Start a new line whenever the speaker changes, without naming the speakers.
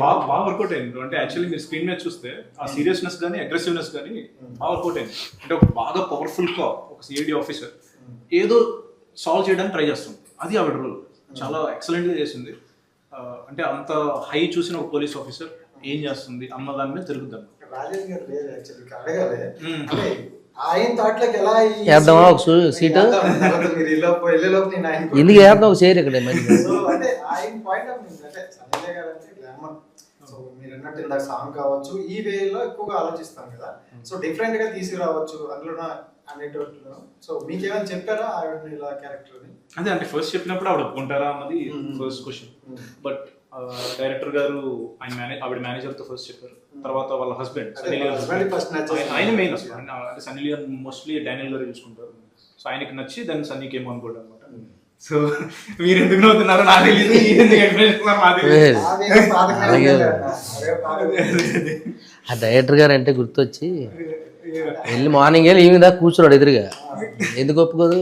బాగా వర్కౌట్ అయింది. అంటే యాక్చువల్లీ మీరు స్క్రీన్ మీద చూస్తే ఆ సీరియస్నెస్ కానీ అగ్రెసివ్నెస్ కానీ బాగా వర్కౌట్ అయింది. అంటే ఒక బాగా పవర్ఫుల్ గా ఒక సిఐడి ఆఫీసర్ ఏదో సాల్వ్ చేయడానికి ట్రై చేస్తుంది, అది ఆవిడ రోల్ చాలా ఎక్సలెంట్ గా చేసింది. అంటే అంత హై చూసిన ఒక పోలీస్ ఆఫీసర్ ఏం చేస్తుంది అన్న దాని మీద తిరుగుతాను.
వేద్దామా ఒక సీటు, ఎందుకు వేద్దాం ఒక చైర్ ఇక్కడ.
సాంగ్ కావచ్చు ఈ వేలో ఎక్కువగా ఆలోచిస్తాం కదా, సో డిఫరెంట్ గా తీసుకురావచ్చు అందులో అనేటట్లు. సో మీకేమైనా చెప్పారా ఆవిడ ఇలా క్యారెక్టర్ ని?
అదే అంటే ఫస్ట్ చెప్పినప్పుడు ఆవిడ ఒప్పుకుంటారా అన్నది ఫస్ట్ క్వశ్చన్. బట్ డైరెక్టర్ గారు ఆవిడ మేనేజర్ తో ఫస్ట్ చెప్పారు, తర్వాత వాళ్ళ హస్బెండ్ ఆయన మెయిన్ అసలు అంటే సన్నీ లియోన్ మోస్ట్లీ డానియల్ గారు చూసుకుంటారు. సో ఆయనకి నచ్చి దాన్ని సన్నీకి ఏమో అనుకోండి అనమాట. సో మీరు ఎందుకు నవ్వుతున్నారు నాకు తెలియదు.
ఆ డైరెక్టర్ గారు అంటే గుర్తొచ్చి వెళ్ళి మార్నింగ్ వెళ్ళి ఈవినింగ్ దాకా కూర్చున్నాడు ఎదురుగా, ఎందుకు ఒప్పుకోదు.